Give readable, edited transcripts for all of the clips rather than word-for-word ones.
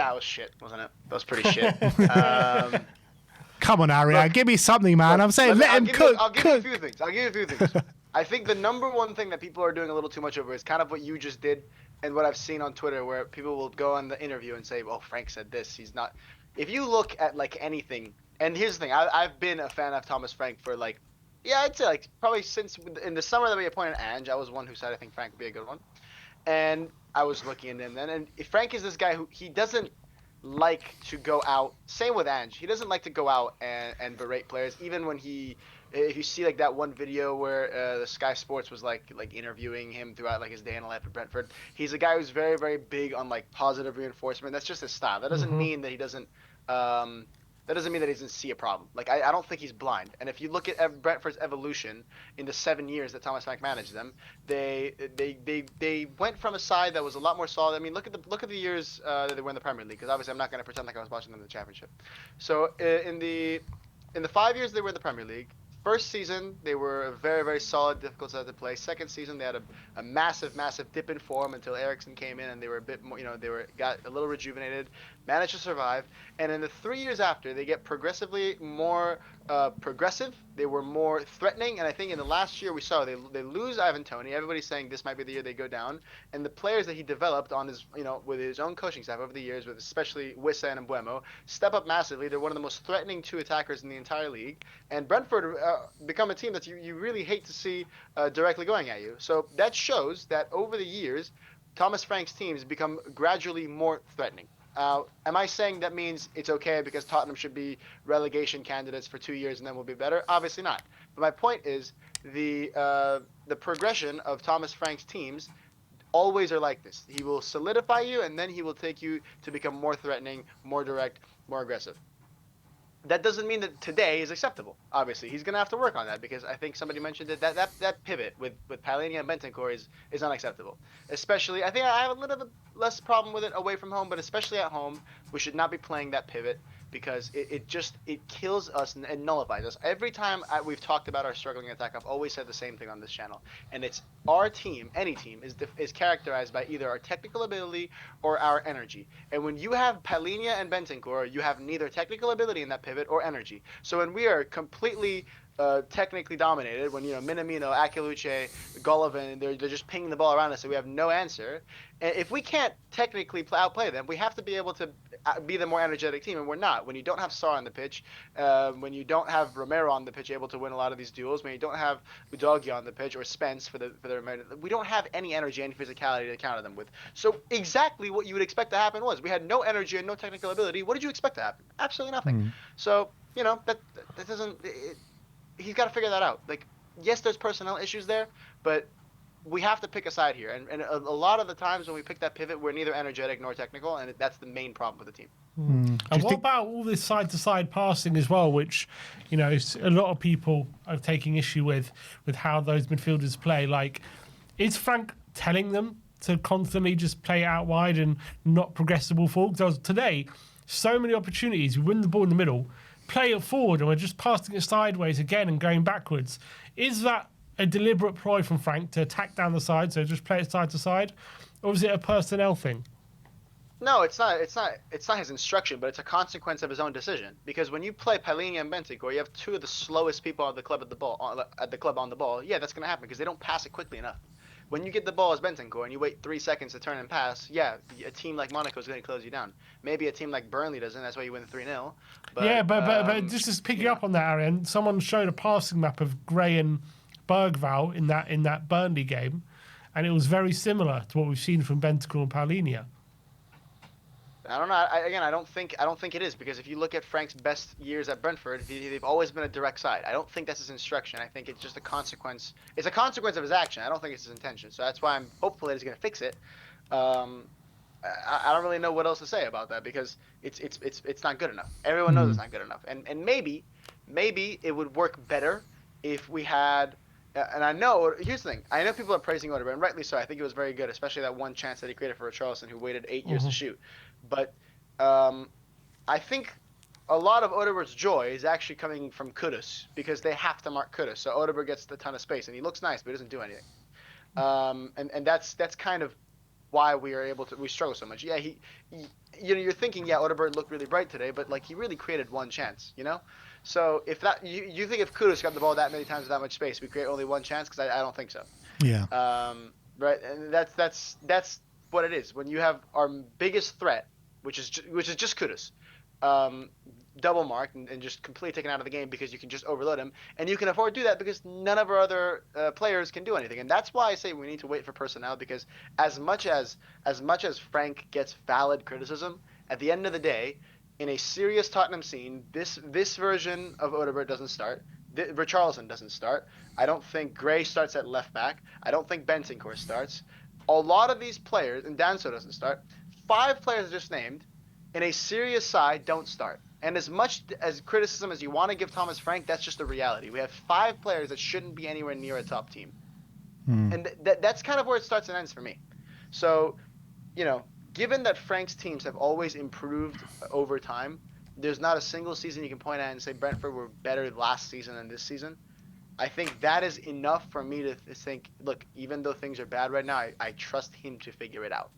that was shit, wasn't it? That was pretty shit. Come on, Ariel, give me something, man. I'm saying let him cook. I'll give you a few things. I think the number one thing that people are doing a little too much over is kind of what you just did and what I've seen on Twitter, where people will go on the interview and say, "Oh, Frank said this. He's not." If you look at like anything, and here's the thing, I've been a fan of Thomas Frank for like, yeah, I'd say like probably since in the summer that we appointed Ange. I was one who said I think Frank would be a good one, and I was looking into him then. And Frank is this guy who he doesn't like to go out. Same with Ange. He doesn't like to go out and berate players, even when he. If you see like that one video where the Sky Sports was like interviewing him throughout like his day in life at Brentford, he's a guy who's very, very big on like positive reinforcement. That's just his style. That doesn't mean that he doesn't. That doesn't mean that he doesn't see a problem. Like I don't think he's blind. And if you look at Brentford's evolution in the 7 years that Thomas Frank managed them, they went from a side that was a lot more solid. I mean, look at the years that they were in the Premier League, because obviously I'm not going to pretend like I was watching them in the Championship. So in the 5 years they were in the Premier League, first season they were a very, very solid, difficult side to play. Second season they had a massive dip in form until Eriksen came in, and they were a bit more, got a little rejuvenated, managed to survive. And in the 3 years after, they get progressively more progressive. They were more threatening, and I think in the last year we saw they lose Ivan Toney. Everybody's saying this might be the year they go down. And the players that he developed on his, with his own coaching staff over the years, with especially Wissa and Mbeumo, step up massively. They're one of the most threatening two attackers in the entire league. And Brentford become a team that you really hate to see directly going at you. So that shows that over the years, Thomas Frank's teams become gradually more threatening. Am I saying that means it's okay because Tottenham should be relegation candidates for 2 years and then we'll be better? Obviously not. But my point is the progression of Thomas Frank's teams always are like this. He will solidify you, and then he will take you to become more threatening, more direct, more aggressive. That doesn't mean that today is acceptable. Obviously, he's going to have to work on that, because I think somebody mentioned that pivot with Palhinha and Bentancur is unacceptable. Especially, I think I have a little bit less problem with it away from home, but especially at home, we should not be playing that pivot, because it kills us and nullifies us. Every time we've talked about our struggling attack, I've always said the same thing on this channel, and it's our team, any team, is characterized by either our technical ability or our energy. And when you have Palhinha and Bentancur, you have neither technical ability in that pivot or energy. So when we are completely technically dominated, when Minamino, Akiluce, Golovin, they're just pinging the ball around us, so we have no answer. And if we can't technically outplay them, we have to be able to be the more energetic team, and we're not. When you don't have Sarr on the pitch, when you don't have Romero on the pitch able to win a lot of these duels, when you don't have Udogie on the pitch or Spence for the remainder, we don't have any energy, any physicality to counter them with. So exactly what you would expect to happen was we had no energy and no technical ability. What did you expect to happen? Absolutely nothing. So that doesn't. He's got to figure that out. Like, yes, there's personnel issues there, but we have to pick a side here. And a lot of the times when we pick that pivot, we're neither energetic nor technical, and that's the main problem with the team. And what about all this side-to-side passing as well, which, a lot of people are taking issue with how those midfielders play. Like, is Frank telling them to constantly just play it out wide and not progress the ball forward? Because today, so many opportunities, we win the ball in the middle, play it forward, and we're just passing it sideways again and going backwards. Is that a deliberate ploy from Frank to attack down the side, so just play it side to side, or is it a personnel thing? No, it's not. It's not his instruction, but it's a consequence of his own decision. Because when you play Palhinha and Bentancur, you have two of the slowest people at the club on the ball. Yeah, that's going to happen because they don't pass it quickly enough. When you get the ball as Bentancur and you wait 3 seconds to turn and pass, yeah, a team like Monaco is going to close you down. Maybe a team like Burnley doesn't. That's why you win 3-0. But just to pick you up on that, Arian, someone showed a passing map of Gray and Bergvall in that Burnley game, and it was very similar to what we've seen from Bentancur and Palhinha. I don't know. I don't think it is, because if you look at Frank's best years at Brentford, they've always been a direct side. I don't think that's his instruction. I think it's just a consequence. It's a consequence of his action. I don't think it's his intention. So that's why I'm hopeful that he's going to fix it. I don't really know what else to say about that, because it's not good enough. Everyone knows it's not good enough. And maybe it would work better if we had. And I know, here's the thing. I know people are praising Odegaard, and rightly so. I think it was very good, especially that one chance that he created for Richarlison, who waited 8 years to shoot. But I think a lot of Odegaard's joy is actually coming from Kudus, because they have to mark Kudus. So Odegaard gets a ton of space, and he looks nice, but he doesn't do anything. And that's kind of why we struggle so much. Yeah, you're thinking, yeah, Odegaard looked really bright today, but like he really created one chance, you know. So if that you think if Kudus got the ball that many times with that much space, we create only one chance? Because I don't think so. Yeah. Right, and that's what it is. When you have our biggest threat, which is just Kudus, double marked and just completely taken out of the game because you can just overload him, and you can afford to do that because none of our other players can do anything. And that's why I say we need to wait for personnel, because as much as Frank gets valid criticism, at the end of the day, in a serious Tottenham scene, this version of Odegaard doesn't start. Richarlison doesn't start. I don't think Gray starts at left back. I don't think Bentancur starts. A lot of these players, and Danso doesn't start. 5 players just named in a serious side don't start. And as much as criticism as you want to give Thomas Frank, that's just the reality. We have 5 players that shouldn't be anywhere near a top team. And that's kind of where it starts and ends for me. So, given that Frank's teams have always improved over time, there's not a single season you can point at and say Brentford were better last season than this season. I think that is enough for me to think, look, even though things are bad right now, I trust him to figure it out.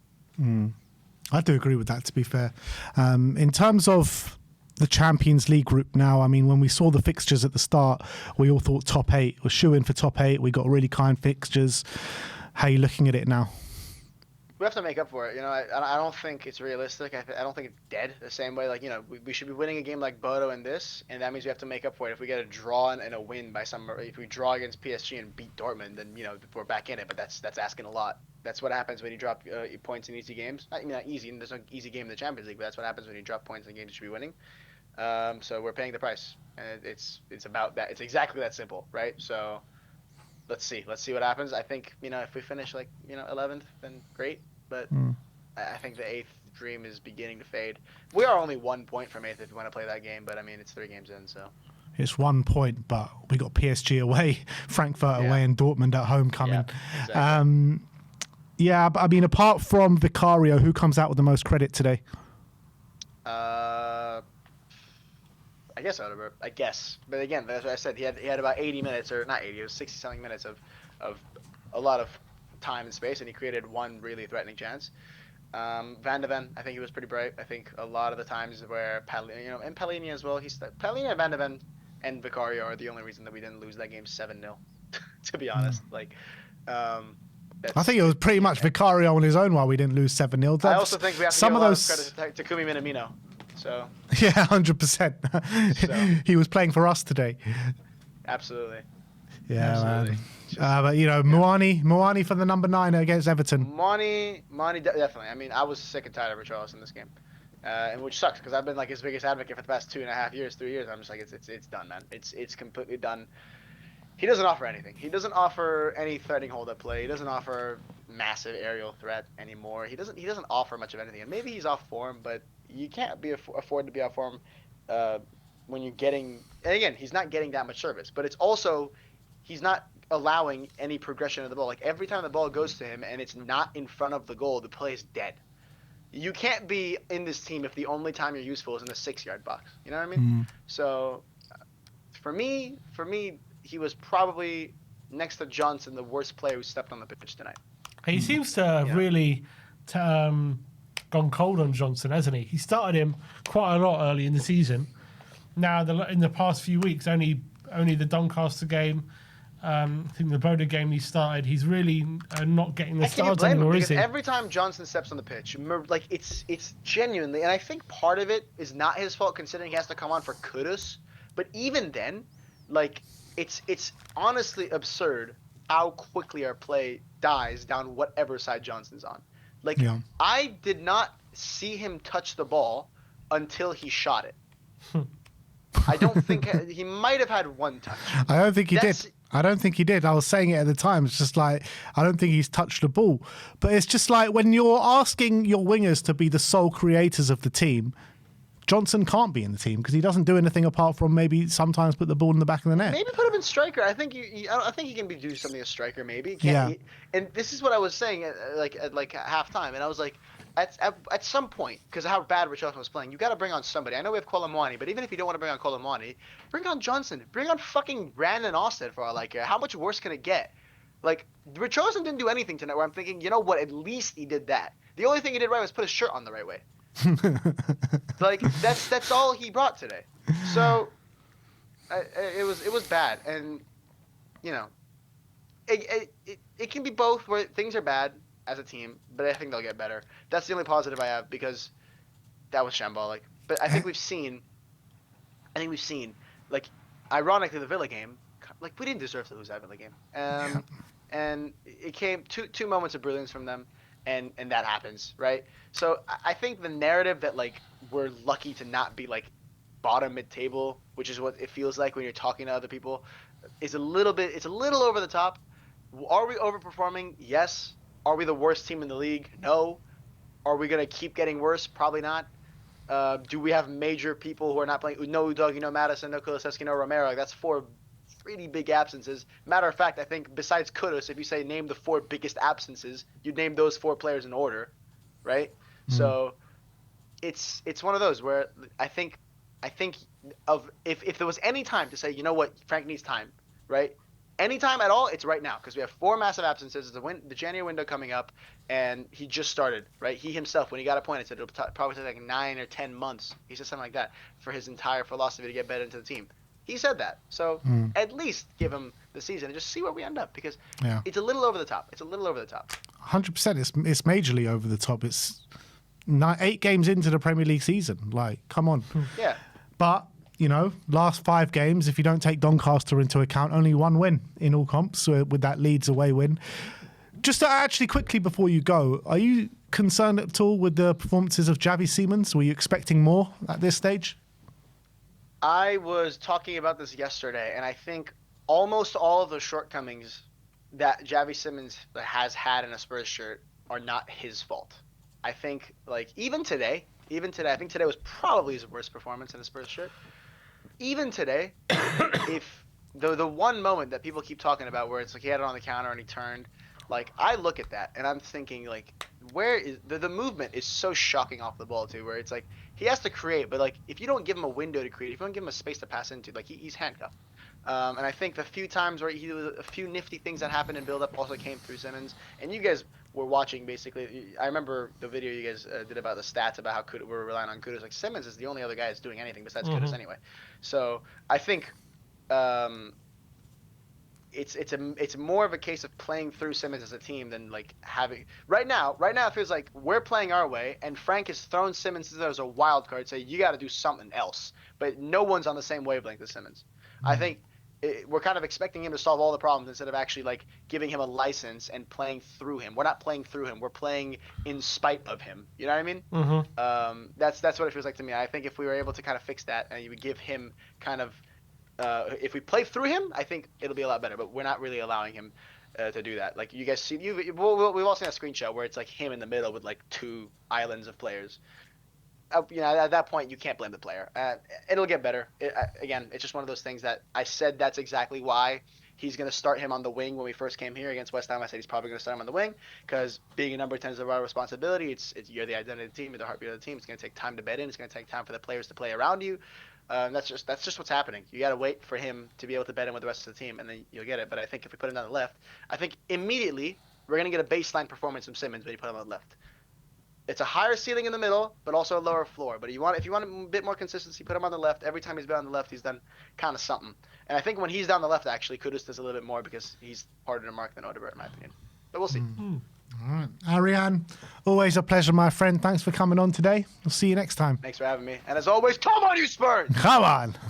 I do agree with that, to be fair. In terms of the Champions League group now, I mean, when we saw the fixtures at the start, we all thought top 8 was shoo-in for top 8. We got really kind fixtures. How are you looking at it now? We have to make up for it. I don't think it's realistic. I don't think it's dead the same way. Like, we should be winning a game like Bodo and this, and that means we have to make up for it. If we get a draw and a win if we draw against PSG and beat Dortmund, then, we're back in it. But that's asking a lot. That's what happens when you drop points in easy games. Not easy, and there's no easy game in the Champions League, but that's what happens when you drop points in games you should be winning. So we're paying the price, and it's about that. It's exactly that simple, right? So let's see what happens. I think if we finish 11th, then great. But I think the 8th dream is beginning to fade. We are only 1 point from 8th if we want to play that game, but I mean it's 3 games in, so. It's 1 point, but we got PSG away, Frankfurt away, and Dortmund at home coming. Yeah, exactly. But I mean, apart from Vicario, who comes out with the most credit today? I guess Odegaard. I guess, but again, that's what I said. He had about 80 minutes, or not 80, it was 60 something minutes of a lot of time and space, and he created one really threatening chance. Van de Ven, I think he was pretty bright. I think a lot of the times where and Palhinha as well. Palhinha, Van de Ven, and Vicario are the only reason that we didn't lose that game 7-0. To be honest, I think it was pretty much Vicario on his own why we didn't lose 7-0. I also think we have to give a lot of credit to Takumi Minamino. So yeah, 100%. So. He was playing for us today. Absolutely. Yeah, Absolutely. man. But Moani for the number 9 against Everton. Moani, definitely. I mean, I was sick and tired of Richarlison in this game, and which sucks because I've been his biggest advocate for the past 2.5 years, 3 years. I'm just like, it's done, man. It's completely done. He doesn't offer anything. He doesn't offer any threatening hold-up play. He doesn't offer massive aerial threat anymore. He doesn't offer much of anything. And maybe he's off form, but you can't afford to be off form when you're getting. And again, he's not getting that much service, but it's also he's not allowing any progression of the ball. Like every time the ball goes to him and it's not in front of the goal, the play is dead. You can't be in this team if the only time you're useful is in the 6-yard box. You know what I mean? So for me, he was probably next to Johnson the worst player who stepped on the pitch tonight. He seems to have really gone cold on Johnson, hasn't he? He started him quite a lot early in the season. Now, in the past few weeks, only the Doncaster game, I think the Boda game he started, he's really not getting the starts anymore, is he? Every time Johnson steps on the pitch, it's genuinely, and I think part of it is not his fault considering he has to come on for Kudus, but even then, it's honestly absurd how quickly our play dies down whatever side Johnson's on. I did not see him touch the ball until he shot it. I don't think he might have had one touch. I don't think he did. I was saying it at the time. It's just I don't think he's touched the ball. But it's just when you're asking your wingers to be the sole creators of the team, Johnson can't be in the team because he doesn't do anything apart from maybe sometimes put the ball in the back of the net. Maybe put him in striker. I think I think he can do something as striker. Maybe. And this is what I was saying at halftime, and I was like, at some point, because of how bad Richarlison was playing, you got to bring on somebody. I know we have Colomwani, but even if you don't want to bring on Colomwani, bring on Johnson. Bring on fucking Brandon Austin for all I care. How much worse can it get? Like Richarlison didn't do anything tonight where I'm thinking, you know what? At least he did that. The only thing he did right was put his shirt on the right way. Like that's all he brought today. So it was bad, and you know, it can be both where things are bad as a team, but I think they'll get better. That's the only positive I have because that was shambolic. But I think we've seen, like, ironically, the Villa game, like we didn't deserve to lose that Villa game. And it came two moments of brilliance from them, and that happens, right? So I think the narrative that like we're lucky to not be like bottom mid-table, which is what it feels like when you're talking to other people, is a little over the top. Are we overperforming? Yes. Are we the worst team in the league? No. Are we gonna keep getting worse? Probably not. Do we have major people who are not playing? No Udogi, no Madison, no Kulusevski, no Romero. Like, that's 4 pretty big absences. Matter of fact, I think besides Kudus, if you say name the 4 biggest absences, you'd name those 4 players in order, right? So it's one of those where I think of if there was any time to say, you know what, Frank needs time, right? Any time at all, it's right now because we have 4 massive absences. The January window coming up, and he just started, right? He himself, when he got appointed, said it'll probably take like 9 or 10 months. He said something like that for his entire philosophy to get better into the team. He said that. So at least give him the season and just see where we end up because it's a little over the top. 100%. It's majorly over the top. It's 8 games into the Premier League season. Like, come on. Yeah. But, you know, last 5 games, if you don't take Doncaster into account, only 1 win in all comps with that Leeds away win. Just to actually quickly before you go, are you concerned at all with the performances of Javi Simons? Were you expecting more at this stage? I was talking about this yesterday, and I think almost all of the shortcomings that Javi Simons has had in a Spurs shirt are not his fault. I think, like, even today, I think today was probably his worst performance in a Spurs shirt. Even today, if the one moment that people keep talking about where it's like he had it on the counter and he turned, like, I look at that and I'm thinking, like, where is the movement is so shocking off the ball too, where it's like he has to create, but like if you don't give him a window to create, if you don't give him a space to pass into, like he's handcuffed. And I think the few times where a few nifty things that happened in build-up also came through Simmons. And you guys were watching basically. I remember the video you guys did about the stats about how we're relying on Kudus. Like Simmons is the only other guy that's doing anything besides Kudus anyway. So I think it's more of a case of playing through Simmons as a team than like having right now it feels like we're playing our way and Frank has thrown Simmons as a wild card, say you got to do something else, but no one's on the same wavelength as Simmons. I think we're kind of expecting him to solve all the problems instead of actually like giving him a license and playing through him. We're not playing through him, we're playing in spite of him, you know what I mean? That's what it feels like to me. I think if we were able to kind of fix that and you would give him kind of if we play through him, I think it'll be a lot better. But we're not really allowing him to do that. Like you guys see, we've all seen a screenshot where it's like him in the middle with like 2 islands of players. You know, at that point, you can't blame the player. It'll get better. Again, it's just one of those things that I said that's exactly why he's going to start him on the wing when we first came here against West Ham. I said he's probably going to start him on the wing because being a number 10 is a lot of responsibility. It's you're the identity of the team, you're the heartbeat of the team. It's going to take time to bed in. It's going to take time for the players to play around you. That's just what's happening. You got to wait for him to be able to bed in with the rest of the team, and then you'll get it. But I think if we put him on the left, I think immediately we're going to get a baseline performance from Simmons when you put him on the left. It's a higher ceiling in the middle, but also a lower floor. But if you want a bit more consistency, put him on the left. Every time he's been on the left, he's done kind of something. And I think when he's down the left, actually, Kudus does a little bit more because he's harder to mark than Odegaard, in my opinion. But we'll see. All right. Ariane, always a pleasure, my friend. Thanks for coming on today. I'll see you next time. Thanks for having me. And as always, come on, you Spurs! Come on!